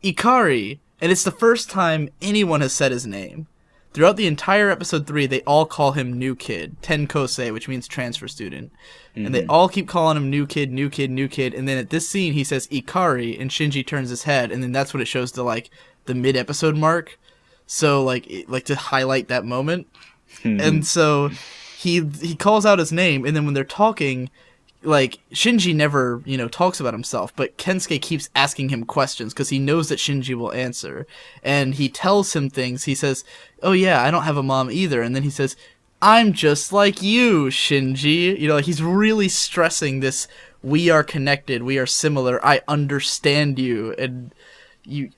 Ikari. And it's the first time anyone has said his name. Throughout the entire episode 3, they all call him New Kid, Tenkosei, which means transfer student. Mm-hmm. And they all keep calling him New Kid, New Kid, New Kid. And then at this scene, he says Ikari, and Shinji turns his head, and then that's when it shows the, like, the mid-episode mark. So, like to highlight that moment. Mm-hmm. And so he calls out his name, and then when they're talking... Like, Shinji never, talks about himself, but Kensuke keeps asking him questions because he knows that Shinji will answer. And he tells him things. He says, oh yeah, I don't have a mom either. And then he says, I'm just like you, Shinji. Like, he's really stressing this, we are connected, we are similar, I understand you. And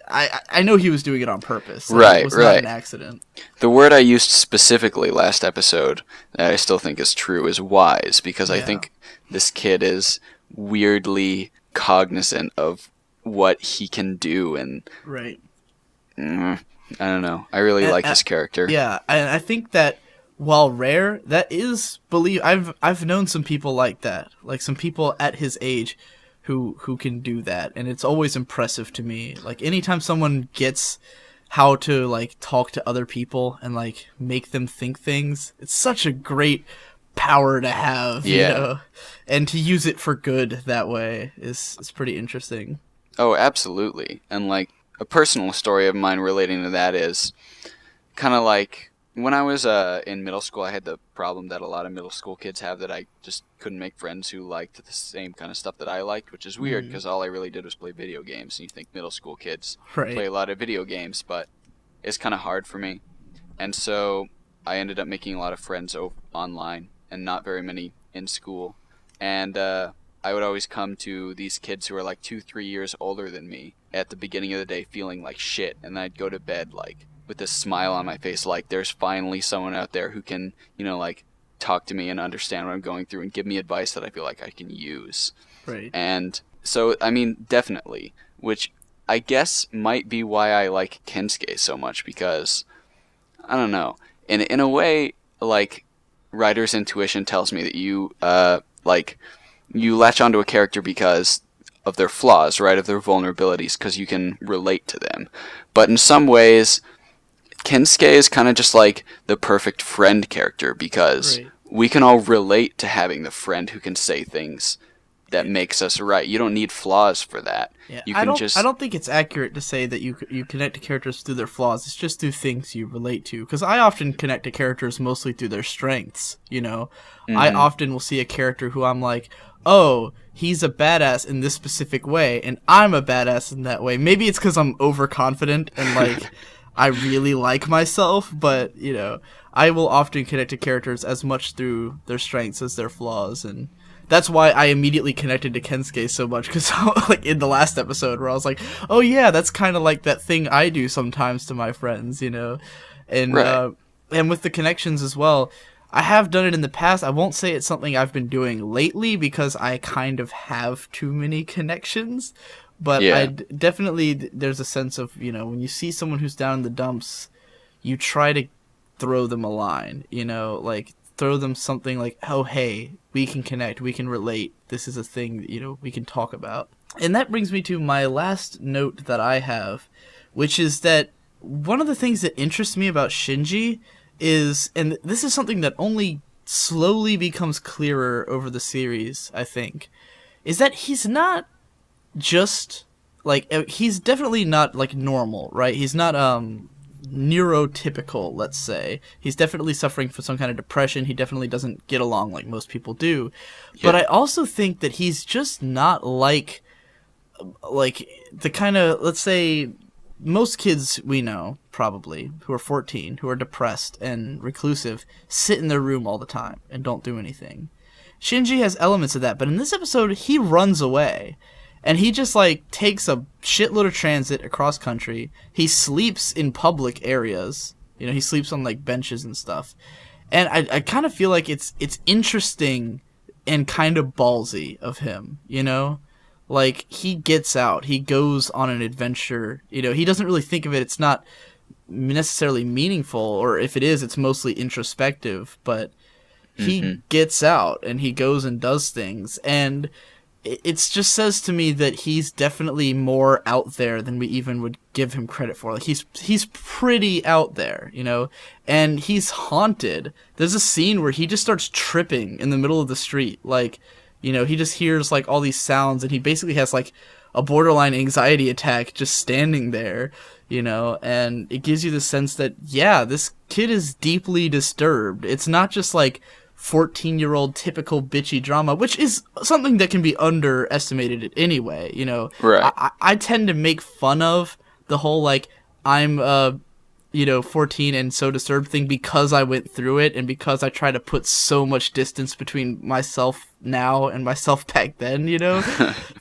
I know he was doing it on purpose. Like, it was not an accident. The word I used specifically last episode, that I still think is true, is wise, because I think this kid is weirdly cognizant of what he can do, and I don't know. I really like his character. Yeah, and I think that while rare, that is I've known some people like that, like some people at his age who can do that, and it's always impressive to me. Like, anytime someone gets how to, like, talk to other people and, like, make them think things, it's such a great power to have, and to use it for good that way is pretty interesting. Oh, absolutely. And, like, a personal story of mine relating to that is kind of like when I was in middle school, I had the problem that a lot of middle school kids have, that I just couldn't make friends who liked the same kind of stuff that I liked, which is weird because all I really did was play video games. And you think middle school kids play a lot of video games, but it's kind of hard for me. And so I ended up making a lot of friends online and not very many in school. And I would always come to these kids who are like 2-3 years older than me at the beginning of the day feeling like shit. And I'd go to bed like with this smile on my face, like there's finally someone out there who can, like talk to me and understand what I'm going through and give me advice that I feel like I can use. Right. And so, I mean, definitely, which I guess might be why I like Kensuke so much, because, I don't know, in a way, like, writer's intuition tells me that you latch onto a character because of their flaws, right, of their vulnerabilities, because you can relate to them. But in some ways, Kensuke is kind of just like the perfect friend character, because we can all relate to having the friend who can say things that makes us right. You don't need flaws for that. Yeah, I don't think it's accurate to say that you connect to characters through their flaws. It's just through things you relate to. Because I often connect to characters mostly through their strengths, Mm-hmm. I often will see a character who I'm like, oh, he's a badass in this specific way, and I'm a badass in that way. Maybe it's because I'm overconfident and, like, I really like myself, but, I will often connect to characters as much through their strengths as their flaws, and that's why I immediately connected to Kensuke so much, because, like, in the last episode where I was like, oh yeah, that's kind of like that thing I do sometimes to my friends, and and with the connections as well, I have done it in the past. I won't say it's something I've been doing lately, because I kind of have too many connections, but definitely there's a sense of, when you see someone who's down in the dumps, you try to throw them a line, like, throw them something like, oh, hey, we can connect, we can relate, this is a thing, we can talk about. And that brings me to my last note that I have, which is that one of the things that interests me about Shinji is, and this is something that only slowly becomes clearer over the series, I think, is that he's not just, like, he's definitely not, like, normal, right? He's not, neurotypical, let's say. He's definitely suffering from some kind of depression. He definitely doesn't get along like most people do. Yeah. But I also think that he's just not like the kind of, let's say, most kids we know, probably, who are 14, who are depressed and reclusive, sit in their room all the time and don't do anything. Shinji has elements of that, but in this episode, he runs away. And he just, like, takes a shitload of transit across country. He sleeps in public areas. He sleeps on, like, benches and stuff. And I kind of feel like it's interesting and kind of ballsy of him, Like, he gets out. He goes on an adventure. He doesn't really think of it. It's not necessarily meaningful, or if it is, it's mostly introspective. But he gets out, and he goes and does things. And it just says to me that he's definitely more out there than we even would give him credit for. Like, he's pretty out there, and he's haunted. There's a scene where he just starts tripping in the middle of the street. Like, he just hears, like, all these sounds, and he basically has, like, a borderline anxiety attack just standing there, and it gives you the sense that, yeah, this kid is deeply disturbed. It's not just, like, 14-year-old typical bitchy drama, which is something that can be underestimated anyway, Right. I tend to make fun of the whole, like, I'm 14 and so disturbed thing because I went through it and because I try to put so much distance between myself now and myself back then,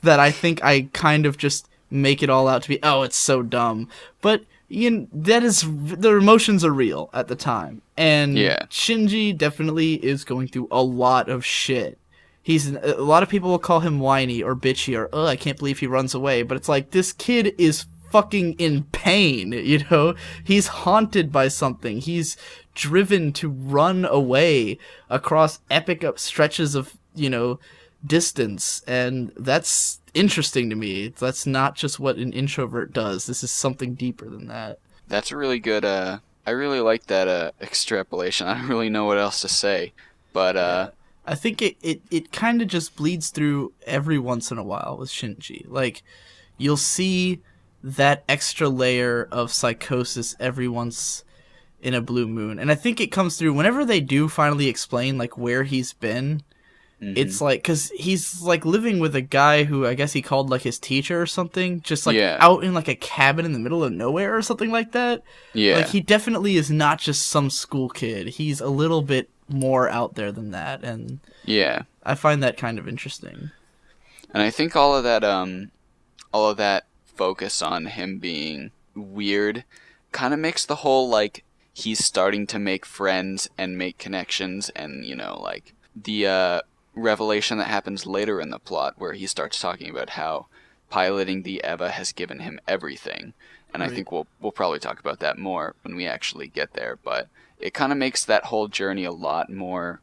that I think I kind of just make it all out to be, oh, it's so dumb. But the emotions are real at the time. And Shinji definitely is going through a lot of shit. A lot of people will call him whiny or bitchy or, I can't believe he runs away. But it's like, this kid is fucking in pain, He's haunted by something. He's driven to run away across epic stretches of, distance. And that's interesting to me. That's not just what an introvert does. This is something deeper than that. That's a really good, I really like that extrapolation. I don't really know what else to say. But I think it kind of just bleeds through every once in a while with Shinji. Like, you'll see that extra layer of psychosis every once in a blue moon. And I think it comes through whenever they do finally explain, like, where he's been. It's like, because he's, like, living with a guy who I guess he called, like, his teacher or something, just, like, out in, like, a cabin in the middle of nowhere or something like that. Yeah. Like, he definitely is not just some school kid. He's a little bit more out there than that, and I find that kind of interesting. And I think all of that focus on him being weird kind of makes the whole, like, he's starting to make friends and make connections, and, like, the revelation that happens later in the plot where he starts talking about how piloting the Eva has given him everything. And right. I think we'll probably talk about that more when we actually get there, but it kind of makes that whole journey a lot more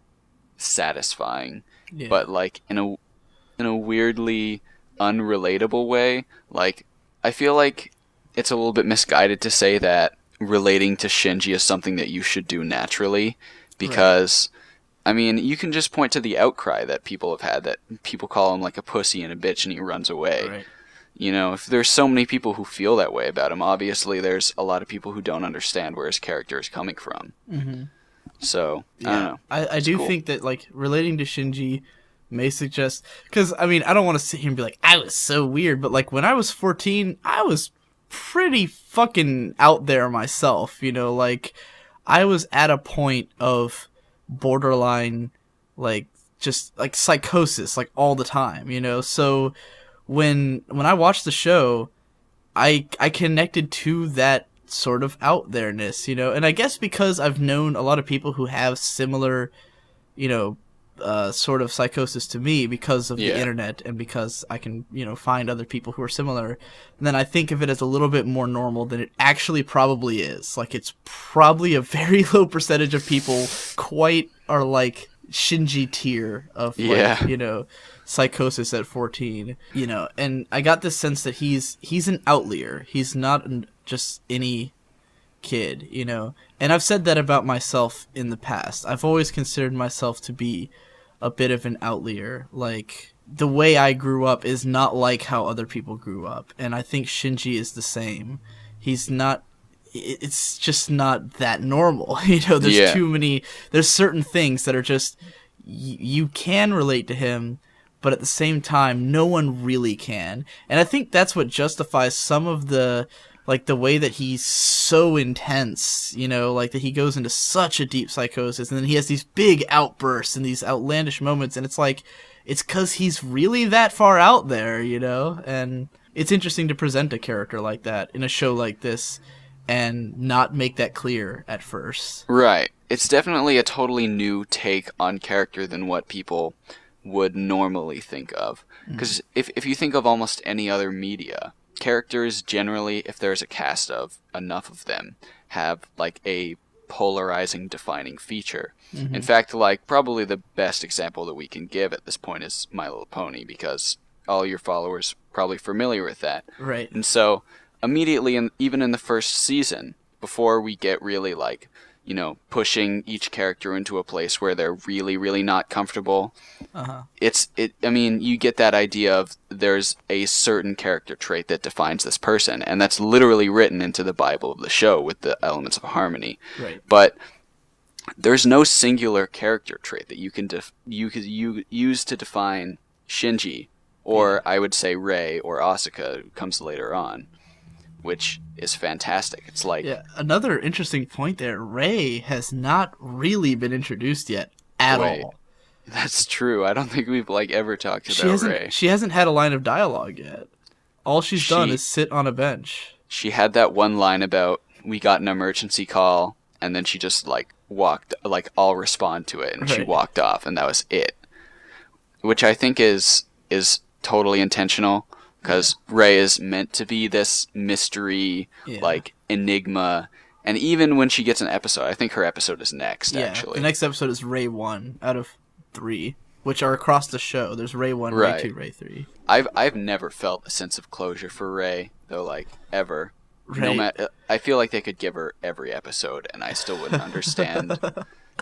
satisfying, but, like, in a weirdly unrelatable way. Like, I feel like it's a little bit misguided to say that relating to Shinji is something that you should do naturally, because I mean, you can just point to the outcry that people have had, that people call him, like, a pussy and a bitch and he runs away. Right. If there's so many people who feel that way about him, obviously there's a lot of people who don't understand where his character is coming from. Mm-hmm. So, I don't know. I do think that, like, relating to Shinji may suggest, because, I mean, I don't want to sit here and be like, I was so weird, but, like, when I was 14, I was pretty fucking out there myself, like, I was at a point of borderline, like, just, like, psychosis, like, all the time, so when I watched the show, I connected to that sort of out there-ness, and I guess because I've known a lot of people who have similar, sort of psychosis to me because of Yeah. the internet and because I can, find other people who are similar. And then I think of it as a little bit more normal than it actually probably is. Like, it's probably a very low percentage of people are like Shinji tier of, like, psychosis at 14, and I got this sense that he's an outlier. He's not just any kid, and I've said that about myself in the past. I've always considered myself to be a bit of an outlier. Like, the way I grew up is not like how other people grew up, and I think Shinji is the same. He's not, it's just not that normal. There's certain things that are just, you can relate to him, but at the same time, no one really can. And I think that's what justifies some of the, like, the way that he's so intense, like that he goes into such a deep psychosis, and then he has these big outbursts and these outlandish moments, and it's like, it's because he's really that far out there, and it's interesting to present a character like that in a show like this and not make that clear at first. Right. It's definitely a totally new take on character than what people would normally think of. Because if you think of almost any other media, characters generally, if there's a cast of enough of them, have like a polarizing defining feature. In fact, like, probably the best example that we can give at this point is My Little Pony, because all your followers are probably familiar with that. Right. And so immediately, even in the first season, before we get really like, pushing each character into a place where they're really, really not comfortable. You get that idea of there's a certain character trait that defines this person, and that's literally written into the Bible of the show with the elements of harmony. Right. But there's no singular character trait that you can use to define Shinji, or I would say Rei or Asuka, who comes later on, which is fantastic. It's like... Yeah, another interesting point there, Rei has not really been introduced yet at all. That's true. I don't think we've ever talked about Rei. She hasn't had a line of dialogue yet. All she's done is sit on a bench. She had that one line about, we got an emergency call, and then she just walked, I'll respond to it, and she walked off, and that was it. Which I think is totally intentional. Because Rei is meant to be this mystery, enigma. And even when she gets an episode, I think her episode is next, actually. The next episode is Rei 1 out of 3, which are across the show. There's Rei 1, Rei 2, Rei 3. I've never felt a sense of closure for Rei, though, ever. Right. I feel like they could give her every episode, and I still wouldn't understand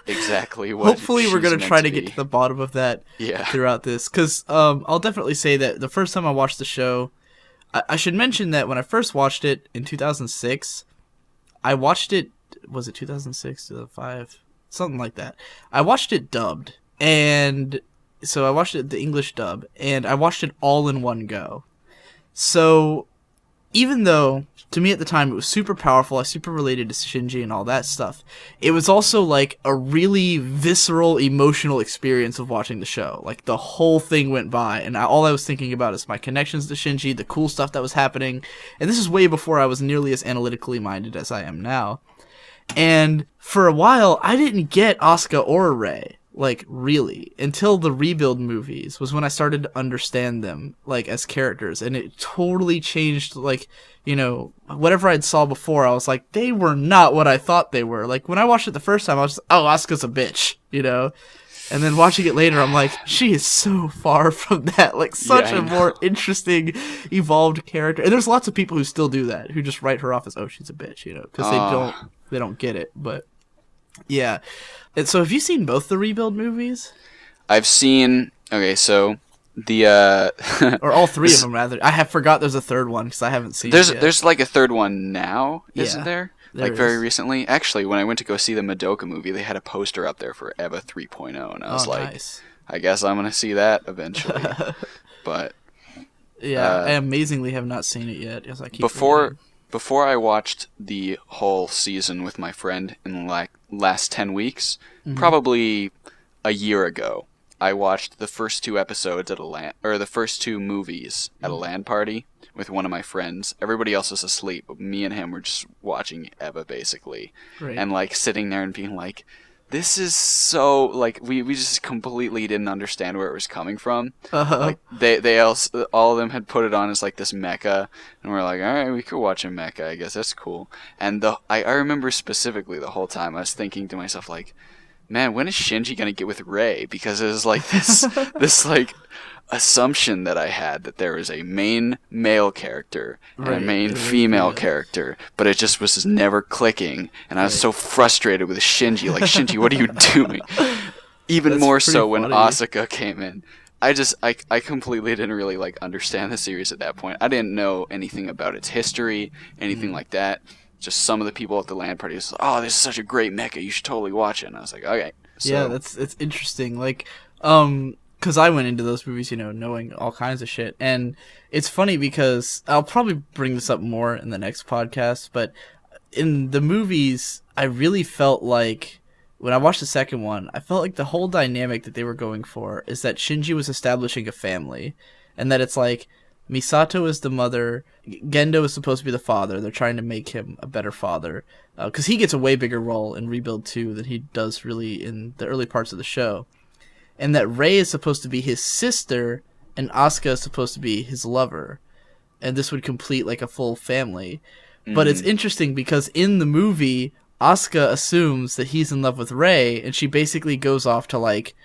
exactly what. Hopefully, we're going to try to get to the bottom of that throughout this. Because I'll definitely say that the first time I watched the show, I should mention that when I first watched it in 2006, I watched it, was it 2006, 2005? Something like that. I watched it dubbed. And so I watched it the English dub, and I watched it all in one go. So even though, to me at the time, it was super powerful, I super related to Shinji and all that stuff, it was also like a really visceral, emotional experience of watching the show. Like, the whole thing went by, and all I was thinking about is my connections to Shinji, the cool stuff that was happening, and this is way before I was nearly as analytically minded as I am now. And for a while, I didn't get Asuka or Rei. Like, really, until the Rebuild movies was when I started to understand them, like, as characters, and it totally changed, like, whatever I'd saw before, I was like, they were not what I thought they were. Like, when I watched it the first time, I was just, oh, Asuka's a bitch, and then watching it later, I'm like, she is so far from that, like, such a more interesting, evolved character, and there's lots of people who still do that, who just write her off as, oh, she's a bitch, because they don't get it, but, yeah. And so have you seen both the Rebuild movies? I've seen... Okay, so the... or all three of them, rather. I have forgot there's a third one, because I haven't seen it yet. There's like a third one now, isn't there? There very recently. Actually, when I went to go see the Madoka movie, they had a poster up there for Eva 3.0, and I was like, nice. I guess I'm going to see that eventually. But... Yeah, I amazingly have not seen it yet, as I keep Before I watched the whole season with my friend in the last 10 weeks, probably a year ago, I watched the first two episodes the first two movies at a LAN party with one of my friends. Everybody else was asleep, but me and him were just watching Eva, basically. Right. And, sitting there and being like, this is so, like, we just completely didn't understand where it was coming from. Like, they all of them had put it on as, like, this mecha, and we're like, alright, we could watch a mecha, I guess, that's cool. And I remember specifically the whole time, I was thinking to myself, like, man, when is Shinji gonna get with Rei? Because it was, like, this like, assumption that I had that there was a main male character and a main female character, but it just was never clicking, and I was so frustrated with Shinji. Like, Shinji, what are you doing? Even That's more so when Asuka came in. I completely didn't really, like, understand the series at that point. I didn't know anything about its history, anything like that. Just some of the people at the LAN party was like, oh, this is such a great mecha, you should totally watch it. And I was like, okay. So, yeah, it's interesting. Like, because I went into those movies, knowing all kinds of shit. And it's funny because I'll probably bring this up more in the next podcast, but in the movies, I really felt like, when I watched the second one, I felt like the whole dynamic that they were going for is that Shinji was establishing a family. And that it's like, Misato is the mother, Gendo is supposed to be the father. They're trying to make him a better father. Because he gets a way bigger role in Rebuild 2 than he does really in the early parts of the show. And that Rei is supposed to be his sister, and Asuka is supposed to be his lover. And this would complete, like, a full family. But it's interesting because in the movie, Asuka assumes that he's in love with Rei, and she basically goes off to, like,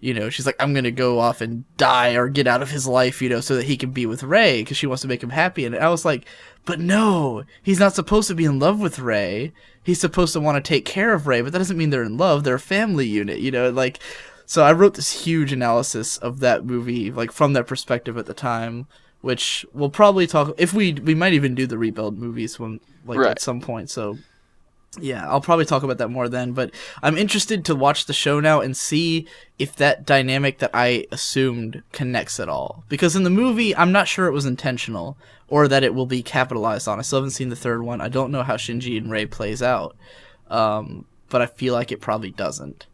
she's like, I'm going to go off and die or get out of his life, so that he can be with Rei, because she wants to make him happy. And I was like, but no, he's not supposed to be in love with Rei. He's supposed to want to take care of Rei, but that doesn't mean they're in love. They're a family unit, like... So I wrote this huge analysis of that movie, like, from that perspective at the time, which we'll probably talk... If we might even do the Rebuild movies when, like, at some point, so... Yeah, I'll probably talk about that more then, but I'm interested to watch the show now and see if that dynamic that I assumed connects at all. Because in the movie, I'm not sure it was intentional, or that it will be capitalized on. I still haven't seen the third one. I don't know how Shinji and Rei plays out, but I feel like it probably doesn't.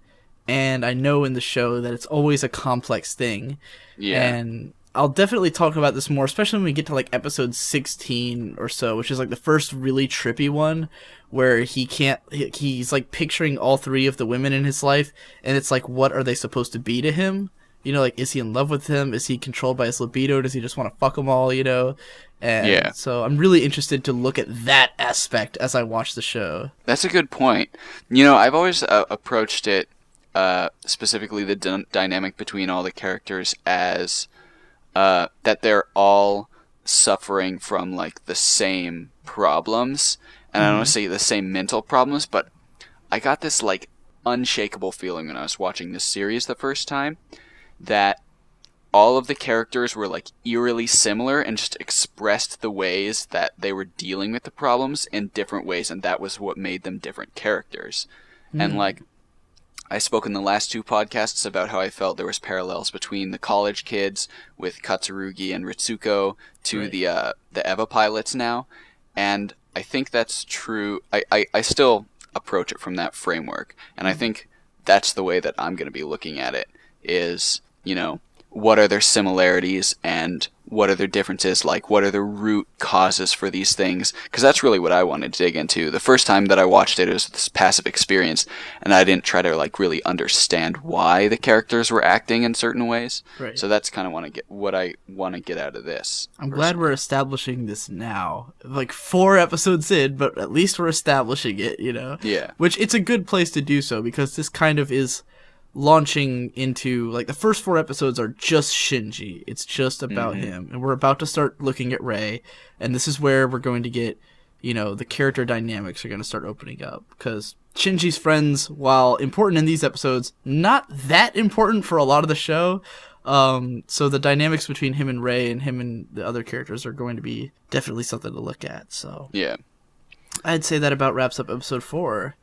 And I know in the show that it's always a complex thing. Yeah. And I'll definitely talk about this more, especially when we get to, like, episode 16 or so, which is, like, the first really trippy one, where he's, like, picturing all three of the women in his life, and it's like, what are they supposed to be to him? Like, is he in love with them? Is he controlled by his libido? Does he just want to fuck them all, And so I'm really interested to look at that aspect as I watch the show. That's a good point. I've always approached it, specifically the dynamic between all the characters as that they're all suffering from, like, the same problems, and I don't want to say the same mental problems, but I got this, like, unshakable feeling when I was watching this series the first time that all of the characters were, like, eerily similar and just expressed the ways that they were dealing with the problems in different ways, and that was what made them different characters. And, like, I spoke in the last two podcasts about how I felt there was parallels between the college kids with Katsurugi and Ritsuko to the Eva pilots now, and I think that's true. I still approach it from that framework, and I think that's the way that I'm going to be looking at it is, what are their similarities and what are their differences, like what are the root causes for these things, because that's really what I wanted to dig into. The first time that I watched it, it was this passive experience, and I didn't try to, like, really understand why the characters were acting in certain ways. Right. So that's kind of what I want to get out of this. I'm glad we're establishing this now, like 4 episodes in, but at least we're establishing it, Yeah. Which it's a good place to do so, because this kind of is launching into, like, the first 4 episodes are just Shinji. It's just about him. And we're about to start looking at Rei, and this is where we're going to get, the character dynamics are going to start opening up. Because Shinji's friends, while important in these episodes, not that important for a lot of the show. So the dynamics between him and Rei and him and the other characters are going to be definitely something to look at. So yeah, I'd say that about wraps up episode 4.